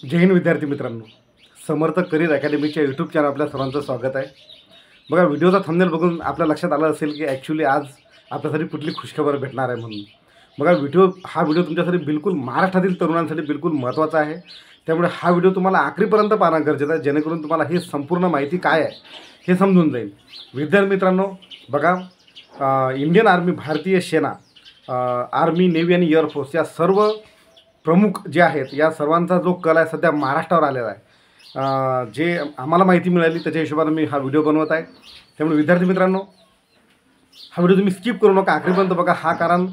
जय हिंद विद्यार्थी मित्रांनो, समर्थ career अकॅडमीच्या YouTube channel आपल्या सर्वांचं स्वागत आहे. बघा, व्हिडिओचा थंबनेल बघून आपल्या लक्षात आलं असेल की ॲक्च्युली आज आपल्यासाठी कुठली खुशखबर भेटणार आहे म्हणून. बघा, हा व्हिडिओ तुमच्यासाठी बिलकुल महाराष्ट्रातील तरुणांसाठी बिलकुल महत्त्वाचा आहे. त्यामुळे हा व्हिडिओ तुम्हाला आखरीपर्यंत पाहणं गरजेचं आहे, जेणेकरून तुम्हाला ही संपूर्ण माहिती काय आहे हे समजून जाईल. विद्यार्थी मित्रांनो, बघा, इंडियन आर्मी, भारतीय सेना, आर्मी, नेव्ही आणि एअरफोर्स या सर्व प्रमुख जे आहेत, या सर्वांचा जो कल आहे सध्या महाराष्ट्रावर आलेला आहे. जे आम्हाला माहिती मिळाली त्याच्या हिशोबाने मी हा व्हिडिओ बनवत आहे. त्यामुळे विद्यार्थी मित्रांनो, हा व्हिडिओ तुम्ही स्किप करू नका, आखरीपर्यंत बघा. हा कारण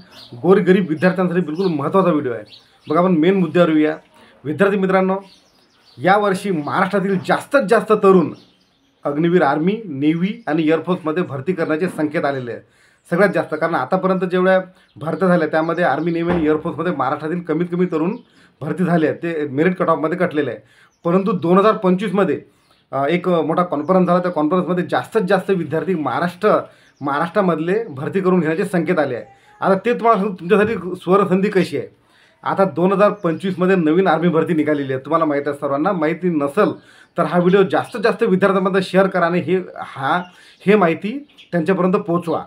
गोरगरीब विद्यार्थ्यांसाठी बिलकुल महत्त्वाचा व्हिडिओ आहे. बघा, आपण मेन मुद्द्यावर येऊया. विद्यार्थी मित्रांनो, यावर्षी महाराष्ट्रातील जास्तीत जास्त तरुण अग्निवीर, आर्मी, नेव्ही आणि एअरफोर्समध्ये भरती करण्याचे संकेत आलेले आहेत. सगळ्यात जास्त, कारण आतापर्यंत जेवढ्या भरत्या झाल्या त्यामध्ये आर्मी, नेव्ही आणि एअरफोर्समध्ये महाराष्ट्रातील कमीत कमी तरुण भरती झाले आहेत. ते मेरिट कट ऑफमध्ये कटलेले आहे. परंतु 2025मध्ये एक मोठा कॉन्फरन्स झाला. त्या कॉन्फरन्समध्ये जास्तीत जास्त विद्यार्थी महाराष्ट्रामधले भरती करून घेण्याचे संकेत आले आहे. आता ते तुम्हाला तुमच्यासाठी सुवर्णसंधी कशी आहे. आता 2025मध्ये नवीन आर्मी भरती निघालेली आहे. तुम्हाला माहीत आहे, सर्वांना माहिती नसेल तर हा व्हिडिओ जास्तीत जास्त विद्यार्थ्यांमध्ये शेअर करा आणि हे माहिती त्यांच्यापर्यंत पोहोचवा.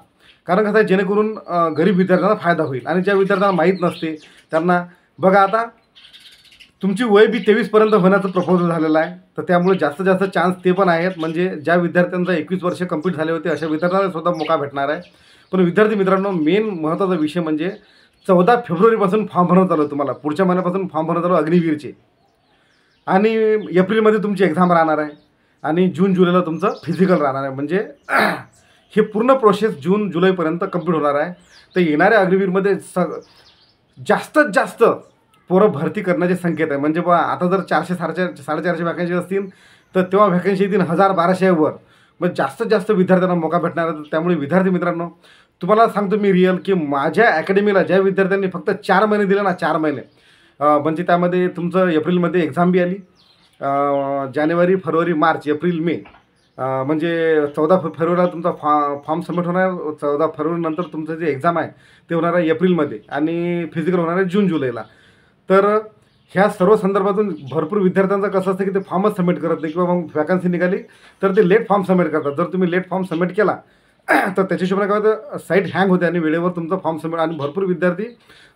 कारण कसं आहे, जेणेकरून गरीब विद्यार्थ्यांना फायदा होईल. आणि ज्या विद्यार्थ्यांना माहीत नसते त्यांना, बघा, आता तुमची वय बी 23पर्यंत होण्याचं प्रपोजल झालेलं आहे. तर त्यामुळे जास्तीत जास्त चान्स ते पण आहेत. म्हणजे ज्या विद्यार्थ्यांचा 21 वर्ष कंप्लीट झाले होते अशा विद्यार्थ्यांना सुद्धा मोका भेटणार आहे. पण विद्यार्थी मित्रांनो, मेन महत्त्वाचा विषय म्हणजे 14 फेब्रुवारीपासून फॉर्म भरणं चालू. तुम्हाला पुढच्या महिन्यापासून फॉर्म भरणं चालू अग्निवीरचे. आणि एप्रिलमध्ये तुमची एक्झाम राहणार आहे आणि जून जुलैला तुमचं फिजिकल राहणार आहे. म्हणजे हे पूर्ण प्रोसेस जून जुलैपर्यंत कंप्लीट होणार आहे. तर येणाऱ्या अग्निवीरमध्ये जास्तीत जास्त पोरं भरती करण्याचे संकेत आहे. म्हणजे बघा, आता जर 400-450 वॅकन्सी असतील तर तेव्हा वॅकन्सी येतील 1000-1200 वर. मग जास्तीत जास्त विद्यार्थ्यांना मोका भेटणार आहे. त्यामुळे विद्यार्थी मित्रांनो, तुम्हाला सांगतो मी रिअल की माझ्या अकॅडमीला ज्या विद्यार्थ्यांनी फक्त 4 महिने दिले ना, 4 महिने, म्हणजे त्यामध्ये तुमचं एप्रिलमध्ये एक्झाम बी आली, जानेवारी, फरवरी, मार्च, एप्रिल, मे, म्हणजे 14 फेब्रुवारीला तुमचा फॉर्म सबमिट होणार. 14 फेब्रुवारीनंतर तुमचं जे एक्झाम आहे ते होणार आहे एप्रिलमध्ये आणि फिजिकल होणार आहे जून जुलैला. तर ह्या सर्व संदर्भातून भरपूर विद्यार्थ्यांचं कसं असतं की ते फॉर्मच सबमिट करत नाही, किंवा मग वॅकन्सी निघाली तर ते लेट फॉर्म सबमिट करतात. जर तुम्ही लेट फॉर्म सबमिट केला तर त्याच्या हिशोबाने काय होतं, साईट हँग होते आणि वेळेवर तुमचा फॉर्म सबमिट. आणि भरपूर विद्यार्थी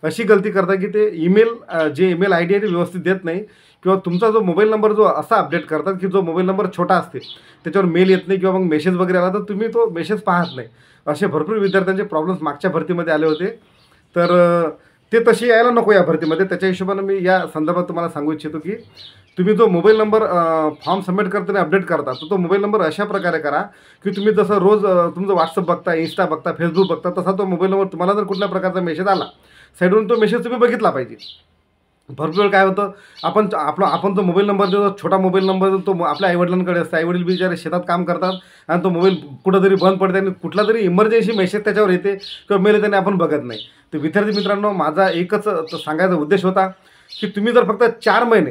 अशी गलती करतात की ते ईमेल आय डी आहे ते व्यवस्थित देत नाही, किंवा तुमचा जो मोबाईल नंबर जो असा अपडेट करतात की जो मोबाईल नंबर छोटा असते त्याच्यावर मेल येत नाही, किंवा मग मेसेज वगैरे आला तर तुम्ही तो मेसेज पाहत नाही. असे भरपूर विद्यार्थ्यांचे प्रॉब्लेम्स मागच्या भरतीमध्ये आले होते. तर ते तसे यायला नको या भरतीमध्ये. त्याच्या हिशोबाने मी या संदर्भात तुम्हाला सांगू इच्छितो की तुम्ही जो मोबाईल नंबर फॉर्म सबमिट करताना अपडेट करता तो मोबाईल नंबर अशा प्रकारे करा की तुम्ही जसं रोज तुमचं व्हॉट्सअप बघता, इंस्टा बघता, फेसबुक बघता, तसा तो मोबाईल नंबर तुम्हाला जर कुठल्या प्रकारचा मेसेज आला साईडवरून तो मेसेज तुम्ही बघितला पाहिजे. भरपूर वेळ काय होतं, आपण जो मोबाईल नंबर देतो, छोटा मोबाईल नंबर तो आपल्या आईवडिलांकडे असतो. आईवडील बिचारे शेतात काम करतात आणि तो मोबाईल कुठंतरी बंद पडते आणि कुठला तरी इमर्जन्सी मेसेज त्याच्यावर येते किंवा मेल येताना आपण बघत नाही. तर विद्यार्थी मित्रांनो, माझा एकच सांगायचा उद्देश होता की तुम्ही जर फक्त 4 महिने,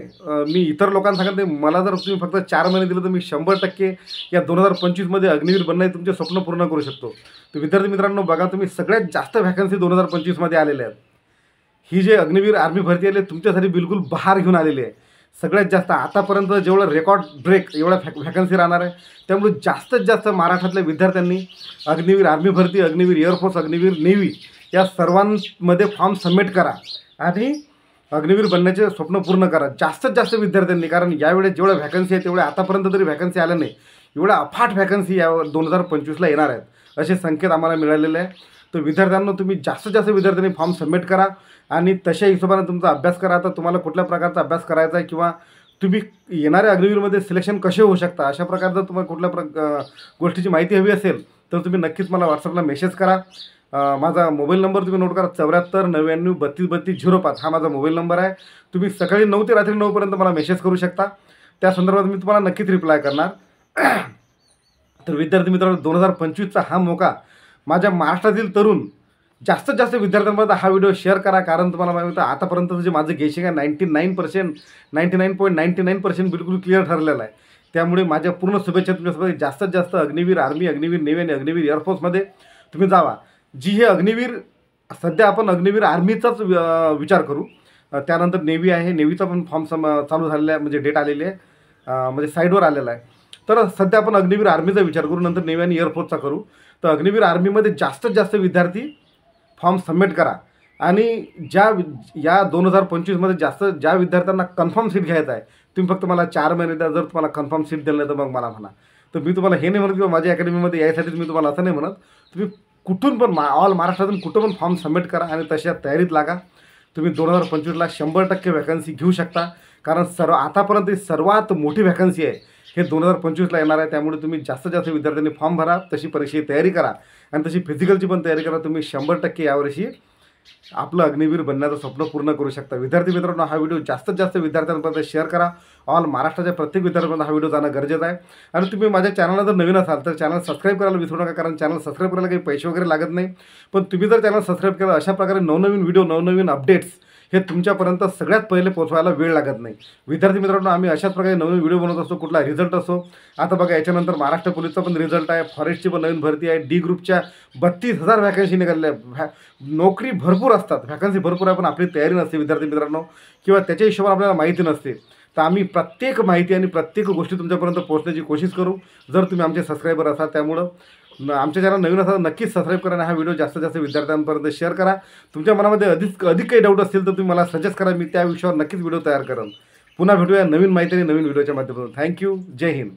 मी इतर लोकांना सांगत नाही, मला जर तुम्ही फक्त 4 महिने दिलं तर मी 100% या 2025मध्ये अग्निवीर बनण्याचे तुमचे स्वप्न पूर्ण करू शकतो. तर विद्यार्थी मित्रांनो, बघा, तुम्ही सगळ्यात जास्त वॅकन्सी 2025मध्ये आलेल्या आहेत. ही जे अग्निवीर आर्मी भरती आली तुमच्यासाठी बिलकुल बहार घेऊन आलेली आहे. सगळ्यात जास्त आतापर्यंत जेवढं रेकॉर्ड ब्रेक एवढ्या वॅकन्सी राहणार आहे. त्यामुळे जास्तीत जास्त महाराष्ट्रातल्या विद्यार्थ्यांनी अग्निवीर आर्मी भरती, अग्निवीर एअरफोर्स, अग्निवीर नेव्ही या सर्वांमध्ये फॉर्म सबमिट करा आणि अग्निवीर बनण्याचे स्वप्न पूर्ण करा जास्तीत जास्त विद्यार्थ्यांनी. कारण यावेळेस जेवढ्या वॅकन्सी आहेत तेवढ्या आतापर्यंत तरी वॅकन्सी आल्या नाही, एवढ्या अफाट वॅकन्सी या 2025ला येणार आहेत असे संकेत आम्हाला मिळालेले आहे. तर विद्यार्थ्यांना, तुम्ही जास्तीत जास्त विद्यार्थ्यांनी फॉर्म सबमिट करा आणि तशा हिशोबाने तुमचा अभ्यास करा. आता तुम्हाला कुठल्या प्रकारचा अभ्यास करायचा आहे किंवा तुम्ही येणाऱ्या अग्निवीरमध्ये सिलेक्शन कसे होऊ शकता, अशा प्रकारचं तुम्हाला कुठल्या गोष्टीची माहिती हवी असेल तर तुम्ही नक्कीच मला व्हॉट्सअपला मेसेज करा. माझा मोबाईल नंबर तुम्ही नोट करा, 7499323205 हा माझा मोबाईल नंबर आहे. तुम्ही सकाळी 9 ते रात्री 9पर्यंत मला मेसेज करू शकता. त्या संदर्भात मी तुम्हाला नक्कीच रिप्लाय करणार. तर विद्यार्थी मित्रांनो, 2025चा हा मोका माझ्या महाराष्ट्रातील तरुण जास्तीत जास्त विद्यार्थ्यांमध्ये हा व्हिडिओ शेअर करा. कारण तुम्हाला माहिती होतं, आतापर्यंत जे माझं गेशिंग आहे 99.99% बिलकुल क्लिअर ठरलेलं आहे. त्यामुळे माझ्या पूर्ण शुभेच्छा तुमच्यासोबत. जास्तीत जास्त अग्निवीर आर्मी, अग्निवीर नेव्ही आणि अग्निवीर एअरफोर्समध्ये तुम्ही जावा. जी हे अग्निवीर, सध्या आपण अग्निवीर आर्मीचाच विचार करू. त्यानंतर नेव्ही आहे, नेव्हीचा पण फॉर्म चालू झालेला आहे, म्हणजे डेट आलेली आहे, म्हणजे साईडवर आलेला आहे. तर सध्या आपण अग्निवीर आर्मीचा विचार करू, नंतर नेव्ही आणि एअरफोर्सचा करू. तर अग्निवीर आर्मीमध्ये जास्तीत जास्त विद्यार्थी फॉर्म सबमिट करा आणि या 2025मध्ये ज्या विद्यार्थ्यांना कन्फर्म सीट घ्यायचं आहे, तुम्ही फक्त मला 4 महिने द्या. जर तुम्हाला कन्फर्म सीट दिलं नाही तर मग मला म्हणा. तर मी तुम्हाला हे नाही म्हणत किंवा माझ्या अकॅडमीमध्ये यायसाठीच मी तुम्हाला असं नाही म्हणत. तुम्ही कुठून पण ऑल महाराष्ट्रातून कुठं पण फॉर्म सबमिट करा आणि तशा तयारीत लागा. तुम्ही 2025ला 100% व्हॅकन्सी घेऊ शकता. कारण आतापर्यंत ही सर्वात मोठी व्हॅकन्सी आहे हे 2025ला येणार आहे. त्यामुळे तुम्ही जास्तीत जास्त विद्यार्थ्यांनी फॉर्म भरा, तशी परीक्षेची तयारी करा आणि तशी फिजिकलची पण तयारी करा. तुम्ही 100% यावर्षी आपलं अग्निवीर बनण्याचं स्वप्न पूर्ण करू शकता. विद्यार्थी मित्रांनो, हा व्हिडिओ जास्तीत जास्त विद्यार्थ्यांपर्यंत शेअर करा. ऑल महाराष्ट्राच्या प्रत्येक विद्यार्थ्यांपर्यंत हा व्हिडिओ जाणं गरजेचं आहे. आणि तुम्ही माझ्या चॅनलला जर नवीन असाल तर चॅनल सबस्क्राईब करायला विसरू नका, कारण चॅनल सबस्क्राईब करायला काही पैसे वगैरे लागत नाही. पण तुम्ही जर चॅनल सबस्क्राईब केलं, अशा प्रकारे नवनवीन व्हिडिओ, नवनवीन अपडेट्स हे तुमच्यापर्यंत सगळ्यात पहिले पोहोचवायला वेळ लागत नाही. विद्यार्थी मित्रांनो, आम्ही अशाच प्रकारे नवीन व्हिडिओ बनवत असतो. कुठला रिझल्ट असो, आता बघा याच्यानंतर महाराष्ट्र पोलीसचा पण रिझल्ट आहे, फॉरेस्टची पण नवीन भरती आहे, डी ग्रुपच्या 32,000 व्हॅकन्सी निघालेल्या. नोकरी भरपूर असतात, व्हॅकन्सी भरपूर आहे, पण आपली तयारी नसते विद्यार्थी मित्रांनो, किंवा त्याच्या हिशोबाने आपल्याला माहिती नसते. तर आम्ही प्रत्येक माहिती आणि प्रत्येक गोष्टी तुमच्यापर्यंत पोहोचण्याची कोशिश करू, जर तुम्ही आमचे सबस्क्रायबर असाल. त्यामुळं आमच्या चॅनल नवीन असाल नक्कीच सबस्क्राईब करा आणि हा व्हिडिओ जास्तीत जास्त विद्यार्थ्यांपर्यंत शेअर करा. तुमच्या मनामध्ये अधिक काही डाऊट असतील तर तुम्ही मला सजेस्ट करा, मी त्या विषयावर नक्कीच व्हिडिओ तयार करेन. पुन्हा भेटूया नवीन माहिती आणि नवीन व्हिडिओच्या माध्यमातून. थँक्यू. जय हिंद.